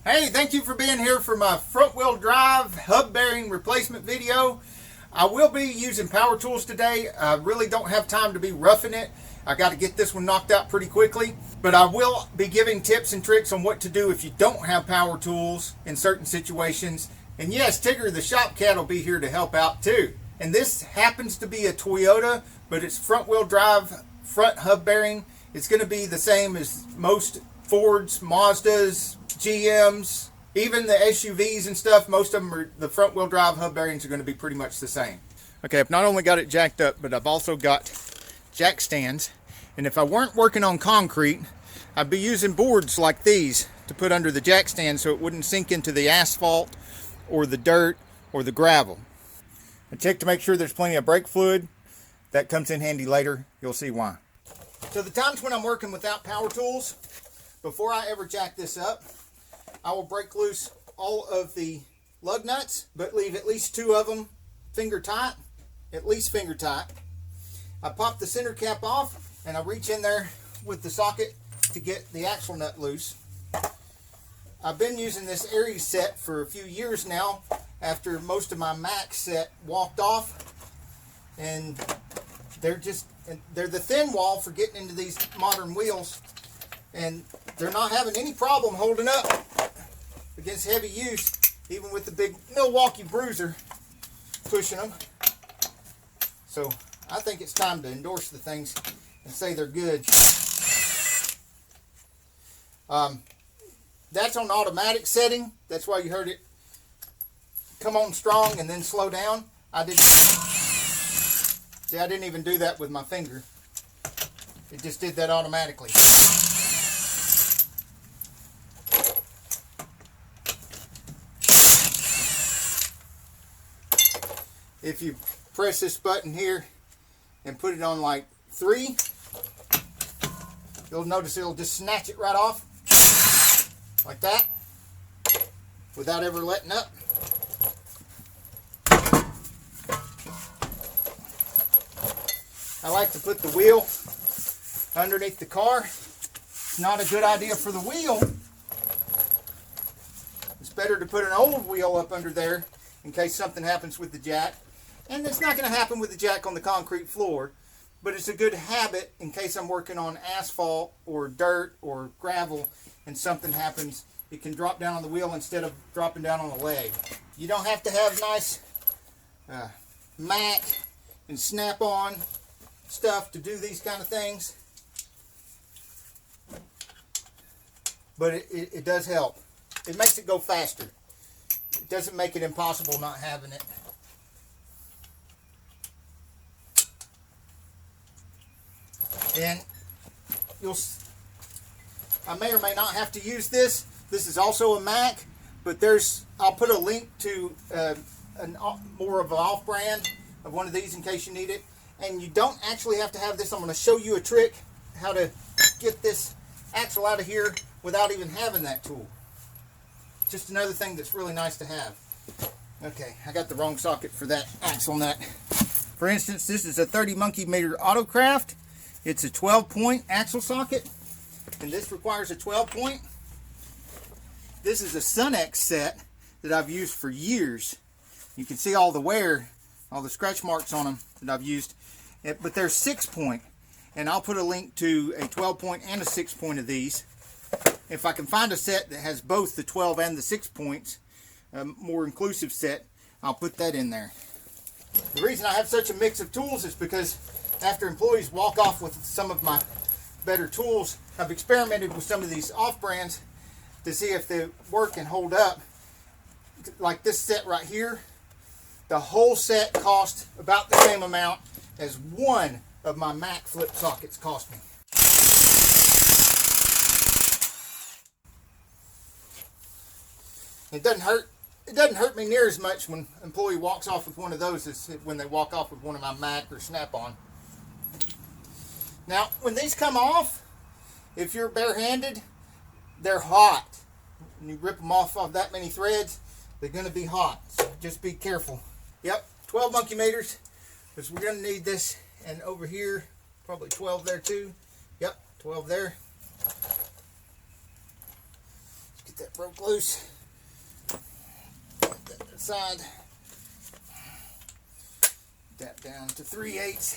Hey, thank you for being here for my front wheel drive hub bearing replacement video. I will be using power tools today. I really don't have time to be roughing it. I got to get this one knocked out pretty quickly. But I will be giving tips and tricks on what to do if you don't have power tools in certain situations. And yes, Tigger the shop cat will be here to help out too. And this happens to be a Toyota, but it's front wheel drive, front hub bearing. It's going to be the same as most Fords, Mazdas, GMs, even the SUVs and stuff. Most of them are, the front wheel drive hub bearings are going to be pretty much the same. Okay, I've not only got it jacked up, but I've also got jack stands. And if I weren't working on concrete, I'd be using boards like these to put under the jack stand so it wouldn't sink into the asphalt or the dirt or the gravel. I check to make sure there's plenty of brake fluid. That comes in handy later. You'll see why. So the times when I'm working without power tools, before I ever jack this up, I will break loose all of the lug nuts, but leave at least two of them finger tight, at least finger tight. I pop the center cap off and I reach in there with the socket to get the axle nut loose. I've been using this Aries set for a few years now after most of my Max set walked off, and they're the thin wall for getting into these modern wheels, and they're not having any problem holding up against heavy use, even with the big Milwaukee Bruiser pushing them. So I think it's time to endorse the things and say they're good. That's on automatic setting. That's why you heard it come on strong and then slow down. I didn't even do that with my finger. It just did that automatically. If you press this button here and put it on like 3, you'll notice it'll just snatch it right off like that without ever letting up. I like to put the wheel underneath the car. It's not a good idea for the wheel. It's better to put an old wheel up under there in case something happens with the jack. And it's not going to happen with the jack on the concrete floor, but it's a good habit in case I'm working on asphalt or dirt or gravel and something happens. It can drop down on the wheel instead of dropping down on the leg. You don't have to have nice Mac and Snap-on stuff to do these kind of things, but it does help. It makes it go faster. It doesn't make it impossible not having it. And I may or may not have to use this. This is also a Mac, but I'll put a link to more of an off-brand of one of these in case you need it. And you don't actually have to have this. I'm going to show you a trick how to get this axle out of here without even having that tool. Just another thing that's really nice to have. Okay, I got the wrong socket for that axle nut. For instance, this is a 30 monkey meter Autocraft. It's a 12-point axle socket, and this requires a 12-point. This is a Sunex set that I've used for years. You can see all the wear, all the scratch marks on them that I've used, but they're 6-point, and I'll put a link to a 12-point and a 6-point of these. If I can find a set that has both the 12 and the 6 points, a more inclusive set, I'll put that in there. The reason I have such a mix of tools is because after employees walk off with some of my better tools, I've experimented with some of these off-brands to see if they work and hold up. Like this set right here, the whole set cost about the same amount as one of my Mac flip sockets cost me. It doesn't hurt me near as much when an employee walks off with one of those as when they walk off with one of my Mac or Snap-on. Now, when these come off, if you're barehanded, they're hot. When you rip them off of that many threads, they're going to be hot. So just be careful. Yep, 12 monkey meters, because we're going to need this. And over here, probably 12 there too. Yep, 12 there. Get that broke loose. Put that aside. That down to 3/8.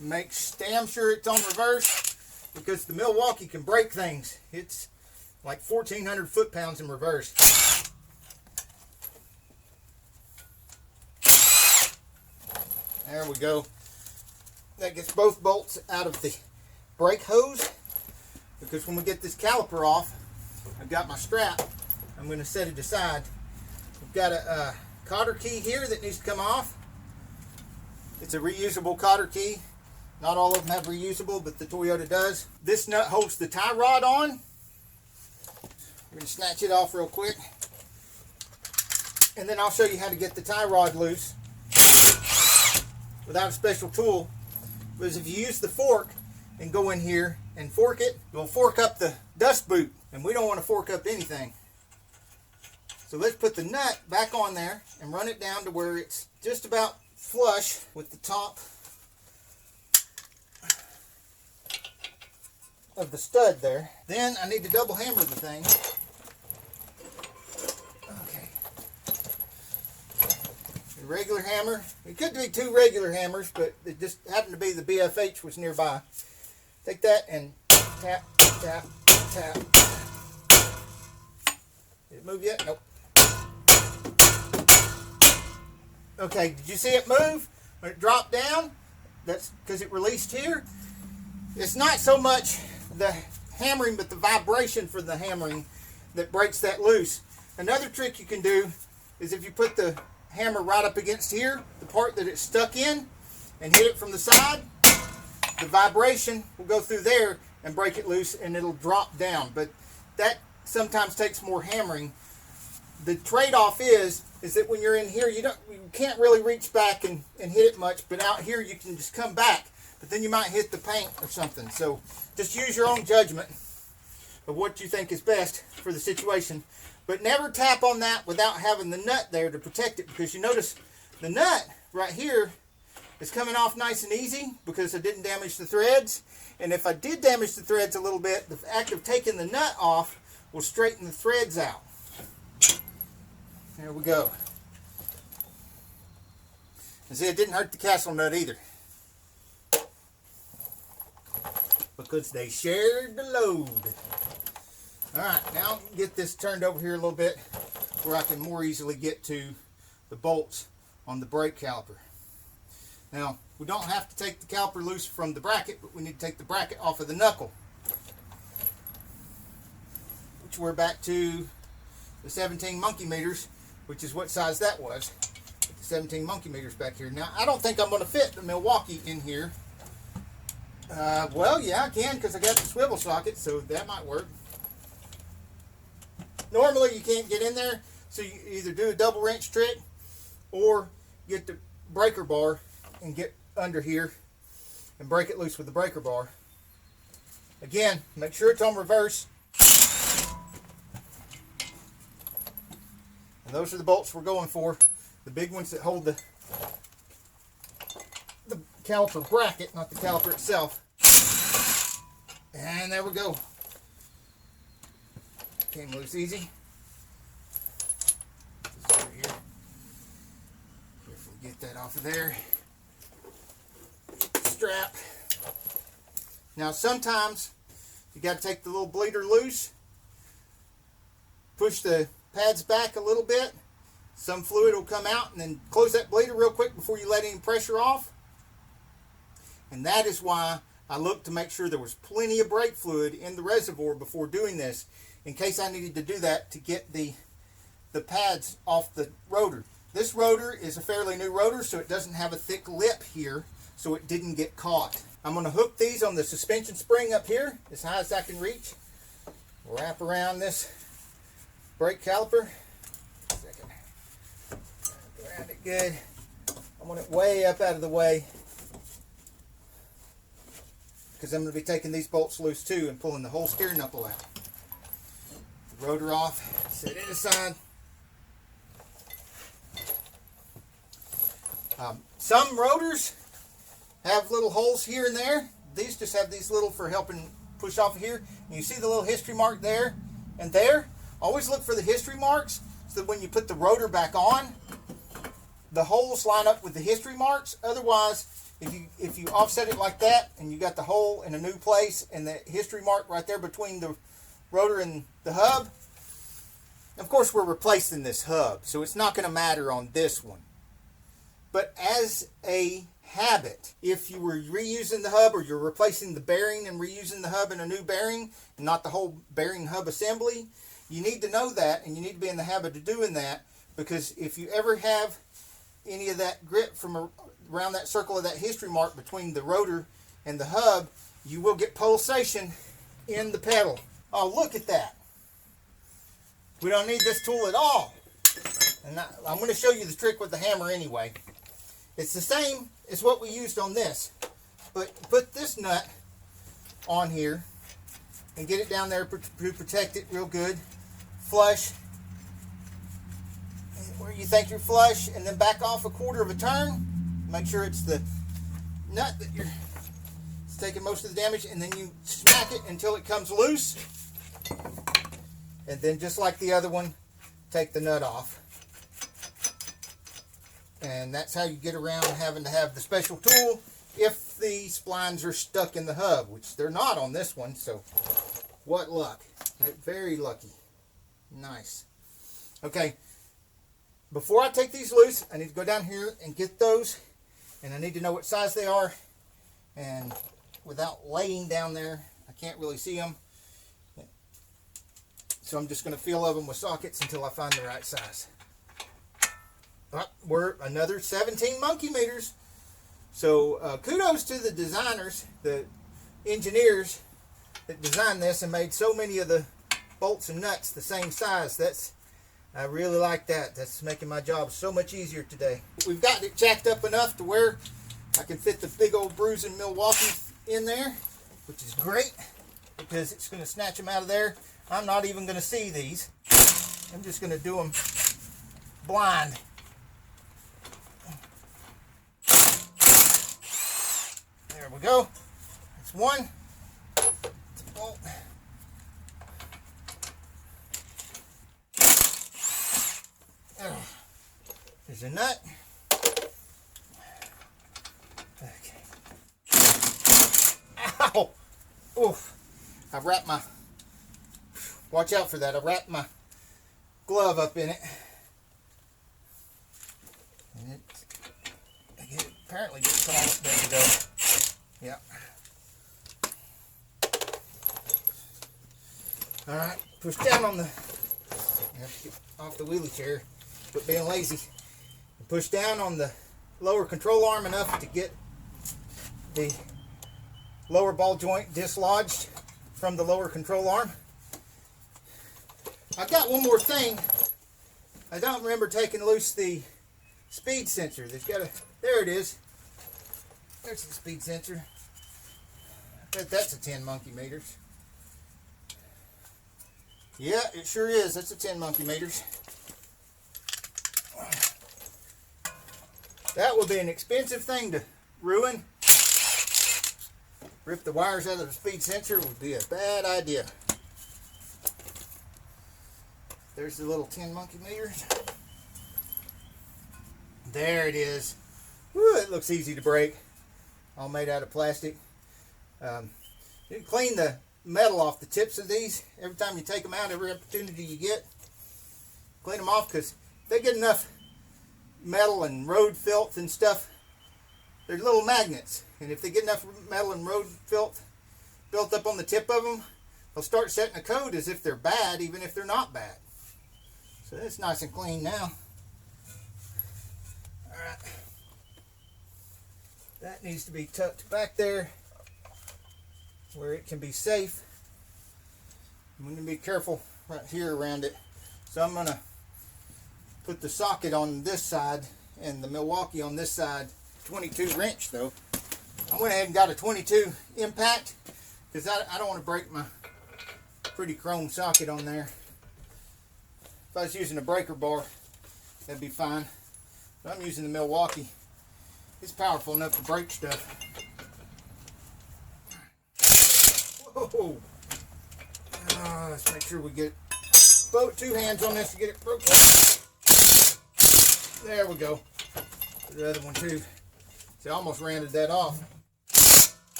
Make damn sure it's on reverse, because the Milwaukee can break things. It's like 1,400 foot-pounds in reverse. There we go. That gets both bolts out of the brake hose, because when we get this caliper off, I've got my strap. I'm going to set it aside. We've got a cotter key here that needs to come off. It's a reusable cotter key. Not all of them have reusable, but the Toyota does. This nut holds the tie rod on. We're going to snatch it off real quick. And then I'll show you how to get the tie rod loose without a special tool. Because if you use the fork and go in here and fork it, you'll fork up the dust boot. And we don't want to fork up anything. So let's put the nut back on there and run it down to where it's just about flush with the top of the stud there. Then I need to double hammer the thing. Okay. A regular hammer. It could be 2 regular hammers, but it just happened to be the BFH was nearby. Take that and tap, tap, tap. Did it move yet? Nope. Okay, did you see it move? When it dropped down, that's because it released here. It's not so much the hammering, but the vibration for the hammering that breaks that loose. Another trick you can do is if you put the hammer right up against here, the part that it's stuck in, and hit it from the side, the vibration will go through there and break it loose, and it'll drop down. But that sometimes takes more hammering. The trade-off is that when you're in here, you can't really reach back and hit it much, but out here you can just come back, but then you might hit the paint or something. So just use your own judgment of what you think is best for the situation. But never tap on that without having the nut there to protect it, because you notice the nut right here is coming off nice and easy because I didn't damage the threads. And if I did damage the threads a little bit, the act of taking the nut off will straighten the threads out. There we go. And see, it didn't hurt the castle nut either, because they shared the load. Alright, now get this turned over here a little bit where I can more easily get to the bolts on the brake caliper. Now, we don't have to take the caliper loose from the bracket, but we need to take the bracket off of the knuckle, which we're back to the 17 monkey meters, which is what size that was. 17 monkey meters back here. Now, I don't think I'm going to fit the Milwaukee in here. Well, yeah, I can, because I got the swivel socket, so that might work. Normally, you can't get in there, so you either do a double wrench trick or get the breaker bar and get under here and break it loose with the breaker bar. Again, make sure it's on reverse. And those are the bolts we're going for. The big ones that hold the caliper bracket, not the caliper itself. And there we go. Came loose easy. Just over here. Carefully get that off of there. Strap. Now sometimes you got to take the little bleeder loose. Push the pads back a little bit. Some fluid will come out, and then close that bleeder real quick before you let any pressure off. And that is why I looked to make sure there was plenty of brake fluid in the reservoir before doing this, in case I needed to do that to get the pads off the rotor. This rotor is a fairly new rotor, so it doesn't have a thick lip here, so it didn't get caught. I'm going to hook these on the suspension spring up here as high as I can reach. Wrap around this brake caliper. Second. Wrap around it good. I want it way up out of the way, because I'm going to be taking these bolts loose too and pulling the whole steering knuckle out. The rotor off, set it aside. Some rotors have little holes here and there. These just have these little for helping push off of here. And you see the little history mark there and there? Always look for the history marks so that when you put the rotor back on, the holes line up with the history marks. Otherwise, if you offset it like that and you got the hole in a new place and the history mark right there between the rotor and the hub, of course we're replacing this hub, so it's not going to matter on this one. But as a habit, if you were reusing the hub or you're replacing the bearing and reusing the hub in a new bearing, and not the whole bearing hub assembly, you need to know that, and you need to be in the habit of doing that, because if you ever have any of that grit from around that circle of that history mark between the rotor and the hub, you will get pulsation in the pedal. Oh, look at that. We don't need this tool at all. And I'm going to show you the trick with the hammer anyway. It's the same as what we used on this, but put this nut on here and get it down there to protect it real good. Flush where you think you're flush, and then back off a quarter of a turn. Make sure it's the nut that it's taking most of the damage, and then you smack it until it comes loose. And then just like the other one, take the nut off. And that's how you get around having to have the special tool if the splines are stuck in the hub, which they're not on this one, so what luck. Very lucky. Nice. Okay, before I take these loose, I need to go down here and get those, and I need to know what size they are, and without laying down there, I can't really see them. So I'm just going to feel of them with sockets until I find the right size. But we're another 17 monkey meters. So kudos to the designers, the engineers that designed this and made so many of the bolts and nuts the same size. I really like that. That's making my job so much easier today. We've got it jacked up enough to where I can fit the big old bruising Milwaukee in there, which is great because it's going to snatch them out of there. I'm not even going to see these. I'm just going to do them blind. There we go. That's one. It's a bolt. There's a nut. Okay. Ow! Oof. I wrapped my... Watch out for that. I wrapped my glove up in it. And it apparently gets off. There we go. Yeah. Alright. Push down on the... I have to get off the wheelie chair. Quit being lazy. Push down on the lower control arm enough to get the lower ball joint dislodged from the lower control arm. I've got one more thing. I don't remember taking loose the speed sensor. There it is. There's the speed sensor. I bet that's a 10 monkey meters. Yeah, it sure is. That's a 10 monkey meters. That would be an expensive thing to ruin. Rip the wires out of the speed sensor would be a bad idea. There's the little 10 monkey meters. There it is. Woo, it looks easy to break. All made out of plastic. You clean the metal off the tips of these every time you take them out, every opportunity you get. Clean them off, because if they get enough metal and road filth and stuff, they're little magnets, and if they get enough metal and road filth built up on the tip of them, they'll start setting a code as if they're bad, even if they're not bad. So it's nice and clean now. Alright, that needs to be tucked back there where it can be safe. I'm going to be careful right here around it. So I'm going to put the socket on this side and the Milwaukee on this side. 22 wrench though. I went ahead and got a 22 impact because I don't want to break my pretty chrome socket on there. If I was using a breaker bar, that'd be fine. But I'm using the Milwaukee. It's powerful enough to break stuff. Whoa! Let's make sure we get both 2 hands on this to get it broken. There we go. The other one too. See, I almost rounded that off.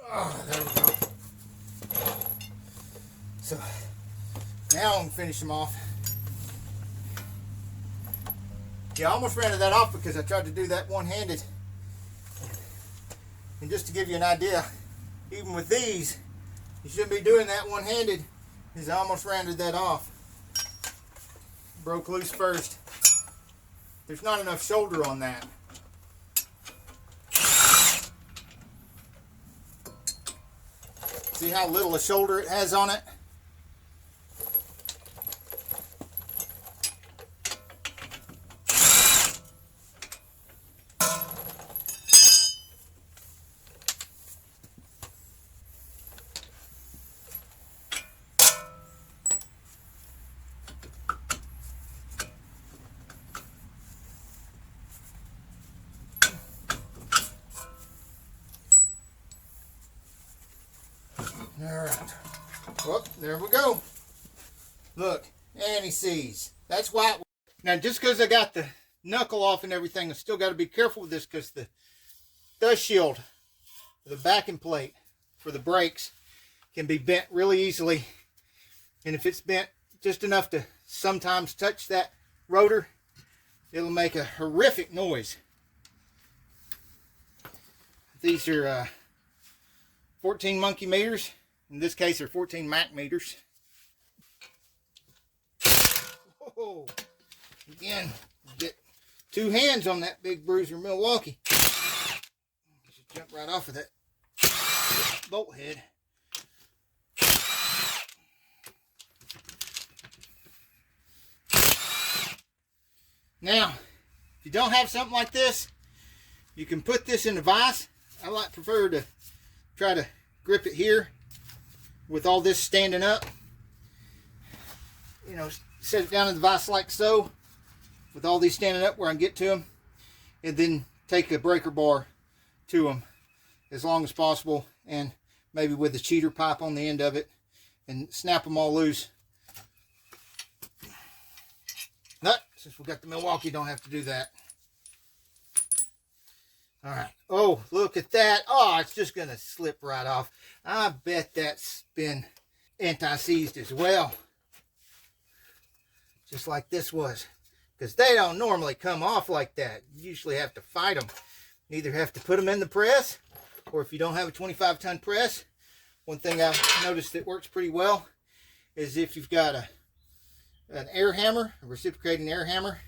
Oh, there we go. So now I'm gonna finish them off. Yeah, I almost rounded that off because I tried to do that one-handed. And just to give you an idea, even with these, you shouldn't be doing that one-handed, because I almost rounded that off. Broke loose first. There's not enough shoulder on that. See how little a shoulder it has on it? Alright. Well, there we go. Look, and he sees. That's why. Now, just because I got the knuckle off and everything, I still got to be careful with this because the dust shield, the backing plate for the brakes, can be bent really easily. And if it's bent just enough to sometimes touch that rotor, it'll make a horrific noise. These are 14 monkey meters. In this case, they're 14 Mac meters. Whoa. Again, get 2 hands on that big bruiser Milwaukee. Just jump right off of that bolt head. Now, if you don't have something like this, you can put this in the vise. I prefer to try to grip it here with all this standing up. You know, set it down in the vise like so, with all these standing up where I can get to them, and then take a breaker bar to them as long as possible, and maybe with a cheater pipe on the end of it, and snap them all loose. But since we got the Milwaukee, don't have to do that. All right. Oh, look at that. Oh, it's just going to slip right off. I bet that's been anti-seized as well. Just like this was. Because they don't normally come off like that. You usually have to fight them. You either have to put them in the press, or if you don't have a 25-ton press, one thing I've noticed that works pretty well is if you've got an air hammer, a reciprocating air hammer,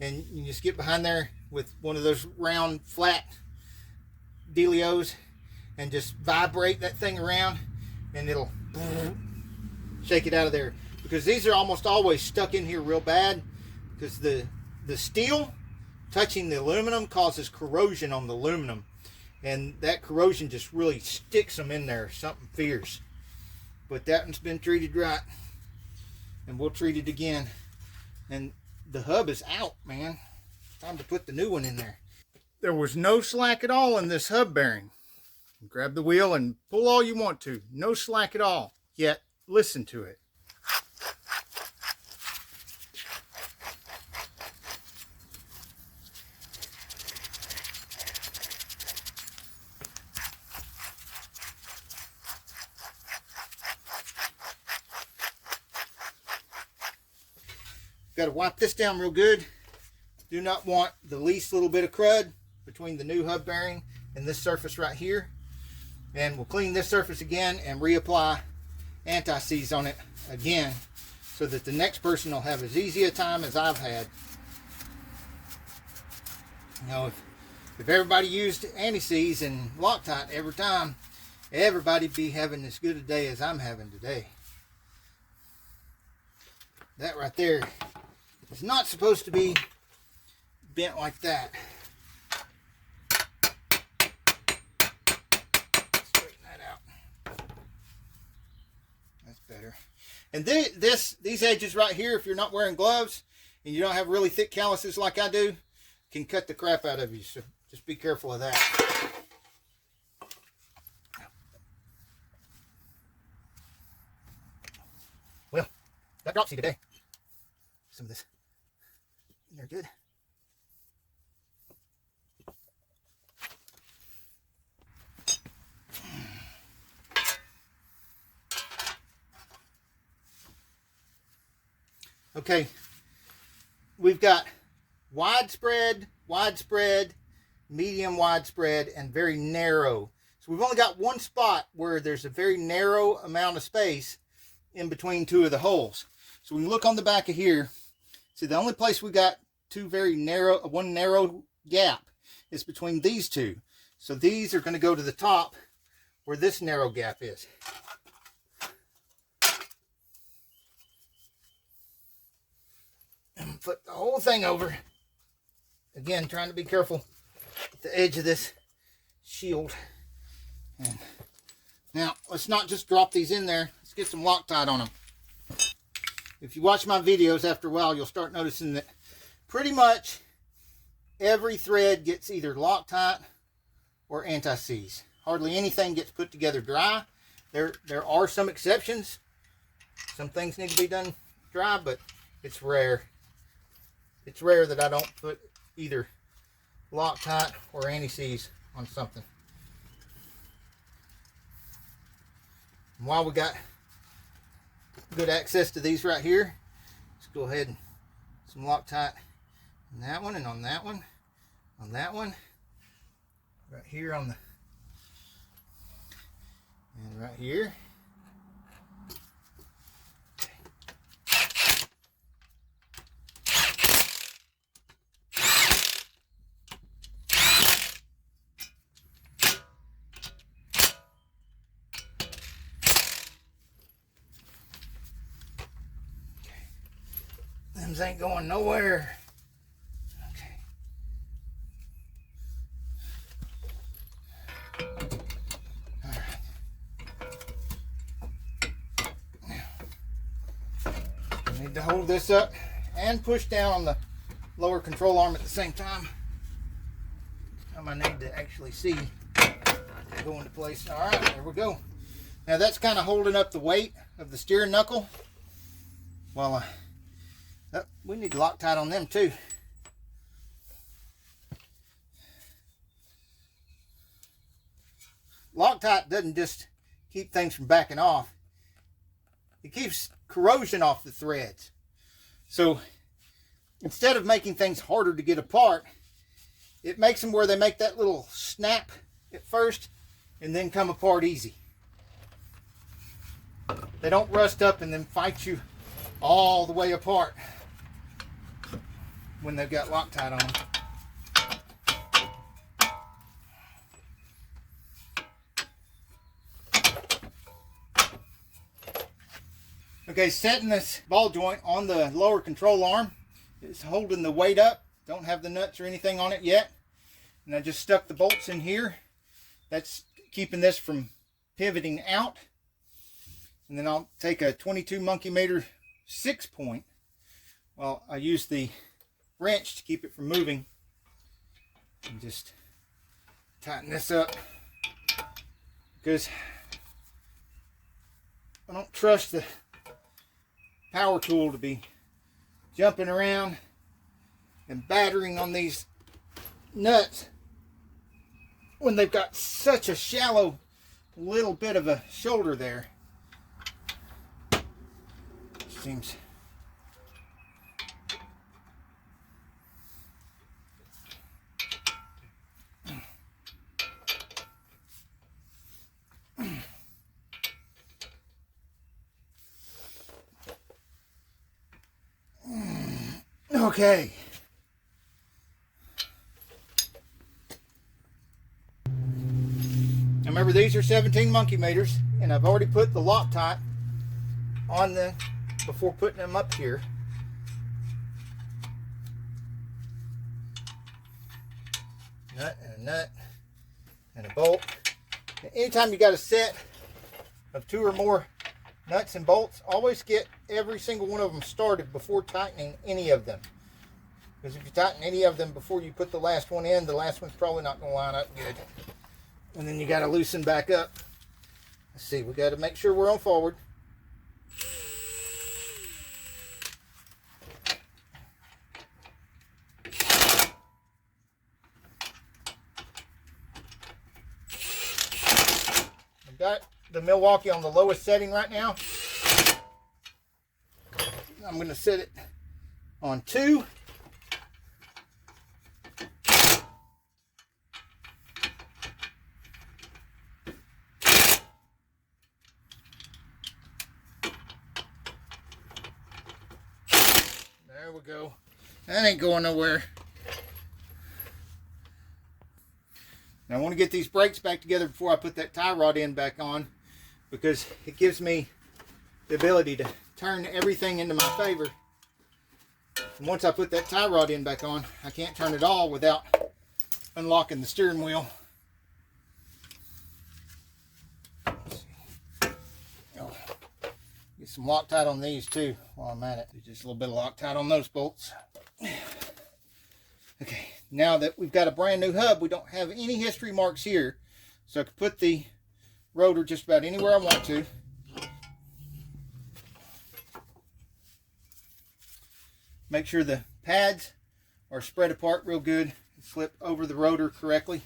and you just get behind there with one of those round flat dealios and just vibrate that thing around, and it'll shake it out of there. Because these are almost always stuck in here real bad, because the steel touching the aluminum causes corrosion on the aluminum, and that corrosion just really sticks them in there, something fierce. But that one's been treated right, and we'll treat it again. And the hub is out, man. Time to put the new one in there. There was no slack at all in this hub bearing. Grab the wheel and pull all you want to. No slack at all. Yet, listen to it. Got to wipe this down real good. Do not want the least little bit of crud between the new hub bearing and this surface right here. And we'll clean this surface again and reapply anti-seize on it again, so that the next person will have as easy a time as I've had. You know, if everybody used anti-seize and Loctite every time, everybody'd be having as good a day as I'm having today. That right there is not supposed to be bent like that. Straighten that out. That's better. And these edges right here, if you're not wearing gloves and you don't have really thick calluses like I do, can cut the crap out of you. So just be careful of that. Got dropsy today. Some of this in there good. Okay, we've got widespread, medium widespread, and very narrow. So we've only got one spot where there's a very narrow amount of space in between two of the holes. So when you look on the back of here, see the only place we got one narrow gap is between these two. So these are going to go to the top where this narrow gap is. And flip the whole thing over. Again, trying to be careful with the edge of this shield. And now, let's not just drop these in there. Let's get some Loctite on them. If you watch my videos, after a while, you'll start noticing that pretty much every thread gets either Loctite or anti-seize. Hardly anything gets put together dry. There are some exceptions. Some things need to be done dry, but it's rare. It's rare that I don't put either Loctite or anti-seize on something. And while we got good access to these right here, let's go ahead and some Loctite on that one, and on that one, on that one, right here on the, and right here. Them's ain't going nowhere. Okay. All right. Now, I need to hold this up and push down on the lower control arm at the same time. I need to actually see it go into place. All right, there we go. Now that's kind of holding up the weight of the steering knuckle. While we need Loctite on them too. Loctite doesn't just keep things from backing off. It keeps corrosion off the threads. So instead of making things harder to get apart, it makes them where they make that little snap at first and then come apart easy. They don't rust up and then fight you all the way apart when they've got Loctite on them. Okay, setting this ball joint on the lower control arm. It's holding the weight up. Don't have the nuts or anything on it yet. And I just stuck the bolts in here. That's keeping this from pivoting out. And then I'll take a 22 monkey meter 6-point. Well, I use the wrench to keep it from moving. And just tighten this up. Because I don't trust the power tool to be jumping around and battering on these nuts when they've got such a shallow little bit of a shoulder there. Seems okay. Remember, these are 17 monkey meters, and I've already put the Loctite on the before putting them up here. Nut and a nut and a bolt. And anytime you got a set of 2 or more nuts and bolts, always get every single one of them started before tightening any of them. Because if you tighten any of them before you put the last one in, the last one's probably not going to line up good. And then you got to loosen back up. Let's see, we got to make sure we're on forward. got the Milwaukee on the lowest setting right now. I'm going to set it on 2. There we go. That ain't going nowhere. Now I want to get these brakes back together before I put that tie rod end back on, because it gives me the ability to turn everything into my favor. And once I put that tie rod end back on, I can't turn it all without unlocking the steering wheel. Get some Loctite on these too while I'm at it. Just a little bit of Loctite on those bolts. Okay, now that we've got a brand new hub, we don't have any history marks here. So I can put the rotor just about anywhere I want to. Make sure the pads are spread apart real good. Slip over the rotor correctly.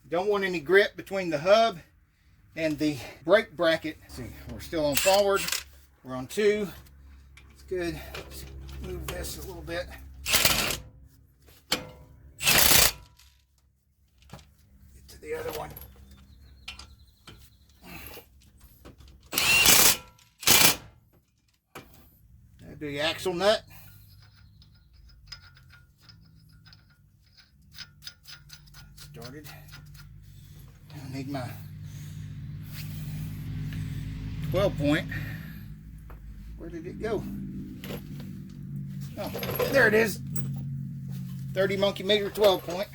Don't want any grip between the hub and the brake bracket. Let's see, we're still on forward. We're on 2. It's good. Let's move this a little bit. Get to the other one. That'd be the axle nut. Started. I need my 12 point. Where did it go? Oh, there it is. 30 monkey meter 12 point.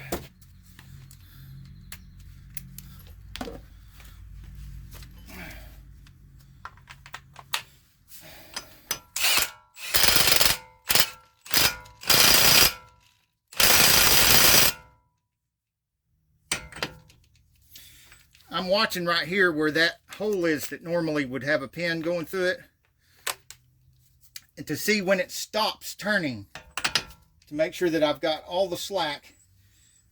I'm watching right here where that hole is that normally would have a pin going through it, and to see when it stops turning, to make sure that I've got all the slack,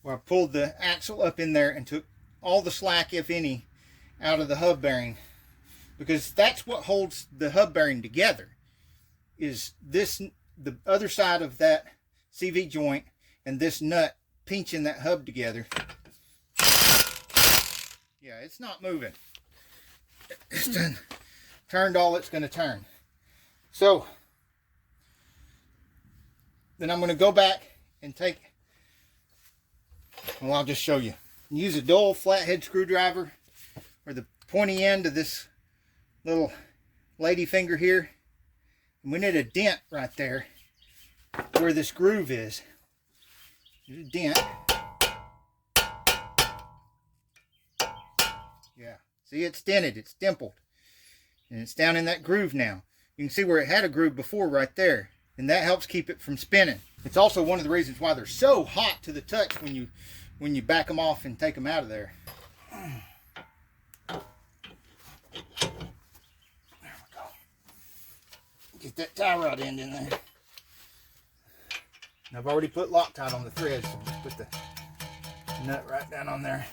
where I pulled the axle up in there and took all the slack, if any, out of the hub bearing, because that's what holds the hub bearing together, is this, the other side of that CV joint and this nut pinching that hub together. Yeah, it's not moving. It's done, turned all it's going to turn. So then I'm going to go back and take, well, I'll just show you. Use a dull flathead screwdriver, or the pointy end of this little lady finger here. And we need a dent right there where this groove is. There's a dent. Yeah, see, it's dented, it's dimpled, and it's down in that groove now. You can see where it had a groove before right there, and that helps keep it from spinning. It's also one of the reasons why they're so hot to the touch when you back them off and take them out of there. There we go. Get that tie rod end in there. And I've already put Loctite on the threads, so just put the nut right down on there.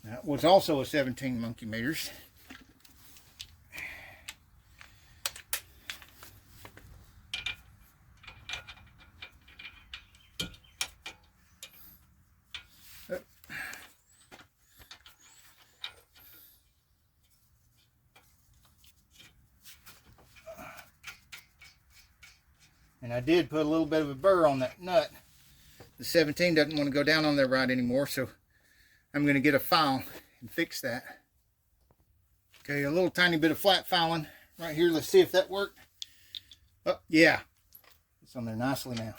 That was also a 17 monkey meters. And I did put a little bit of a burr on that nut. The 17 doesn't want to go down on there right anymore, so I'm going to get a file and fix that. Okay, a little tiny bit of flat filing right here. Let's see if that worked. Oh, yeah. It's on there nicely now.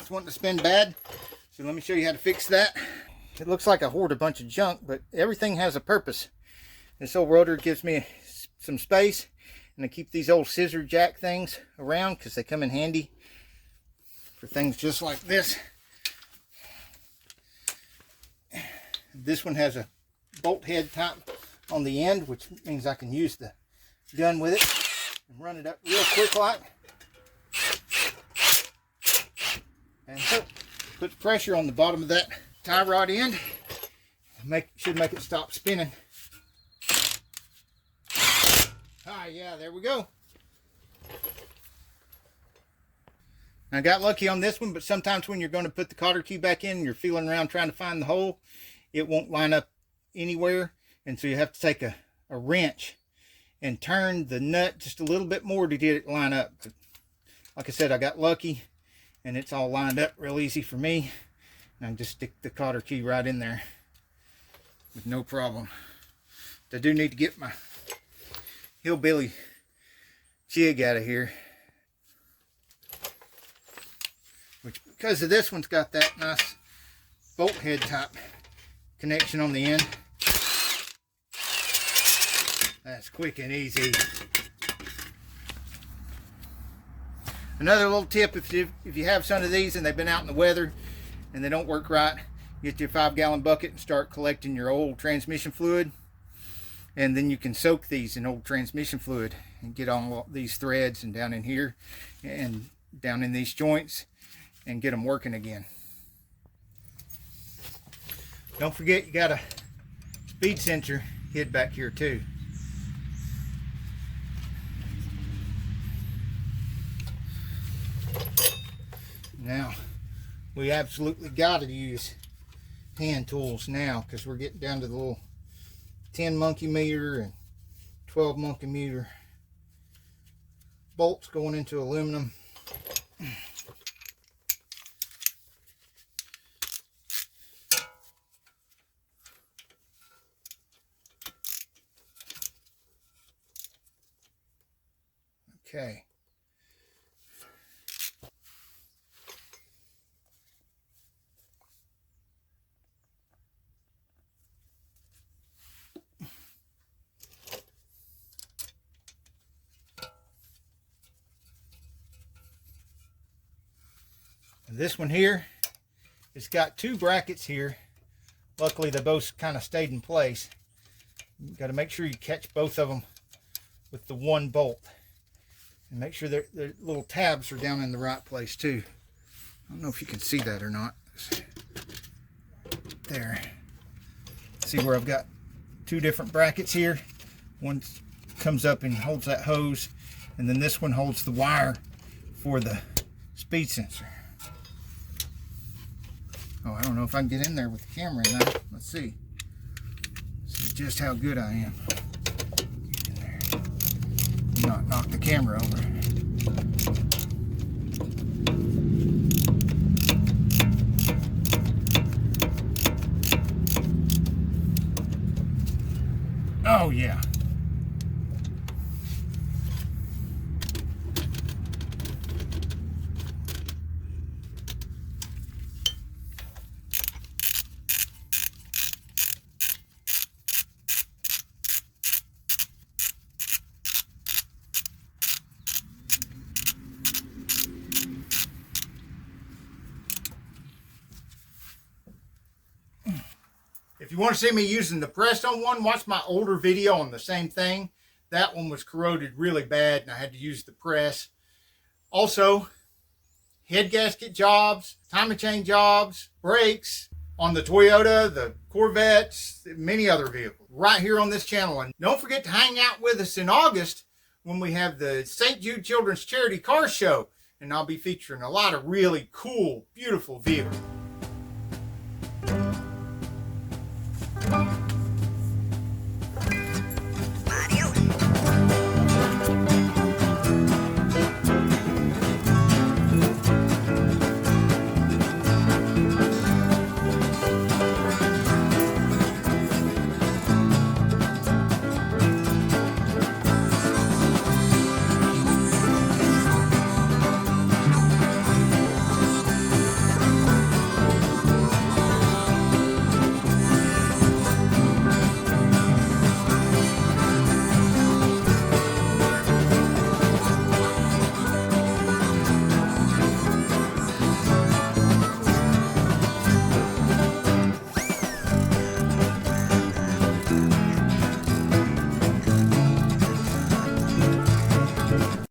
It's wanting to spin bad. So let me show you how to fix that. It looks like I hoard a bunch of junk, but everything has a purpose. This old rotor gives me some space, and I keep these old scissor jack things around because they come in handy for things just like this. This one has a bolt head type on the end, which means I can use the gun with it and run it up real quick like. And so puts pressure on the bottom of that tie rod end. Should make it stop spinning. Ah, yeah, there we go. I got lucky on this one, but sometimes when you're going to put the cotter key back in and you're feeling around trying to find the hole, it won't line up anywhere. And so you have to take a wrench and turn the nut just a little bit more to get it line up. But like I said, I got lucky and it's all lined up real easy for me. And I can just stick the cotter key right in there with no problem. But I do need to get my hillbilly jig out of here, which, because of this one's got that nice bolt head type connection on the end, that's quick and easy. Another little tip, if you have some of these and they've been out in the weather and they don't work right, get your 5-gallon bucket and start collecting your old transmission fluid, and then you can soak these in old transmission fluid and get on these threads and down in here and down in these joints and get them working again. Don't forget, you got a speed sensor hid back here too. Now we absolutely got to use hand tools now, because we're getting down to the little 10 monkey meter and 12 monkey meter bolts going into aluminum. Okay. This one here, it's got 2 brackets here. Luckily they both kind of stayed in place. You got to make sure you catch both of them with the one bolt, and make sure their little tabs are down in the right place too. I don't know if you can see that or not. There. See where I've got 2 different brackets here? One comes up and holds that hose, and then this one holds the wire for the speed sensor. Oh, I don't know if I can get in there with the camera or not. Let's see. See just how good I am. Get in there. Not knock the camera over. Oh yeah. If you want to see me using the press-on one, watch my older video on the same thing. That one was corroded really bad and I had to use the press. Also, head gasket jobs, timing chain jobs, brakes on the Toyota, the Corvettes, many other vehicles right here on this channel. And don't forget to hang out with us in August when we have the St. Jude Children's Charity Car Show. And I'll be featuring a lot of really cool, beautiful vehicles.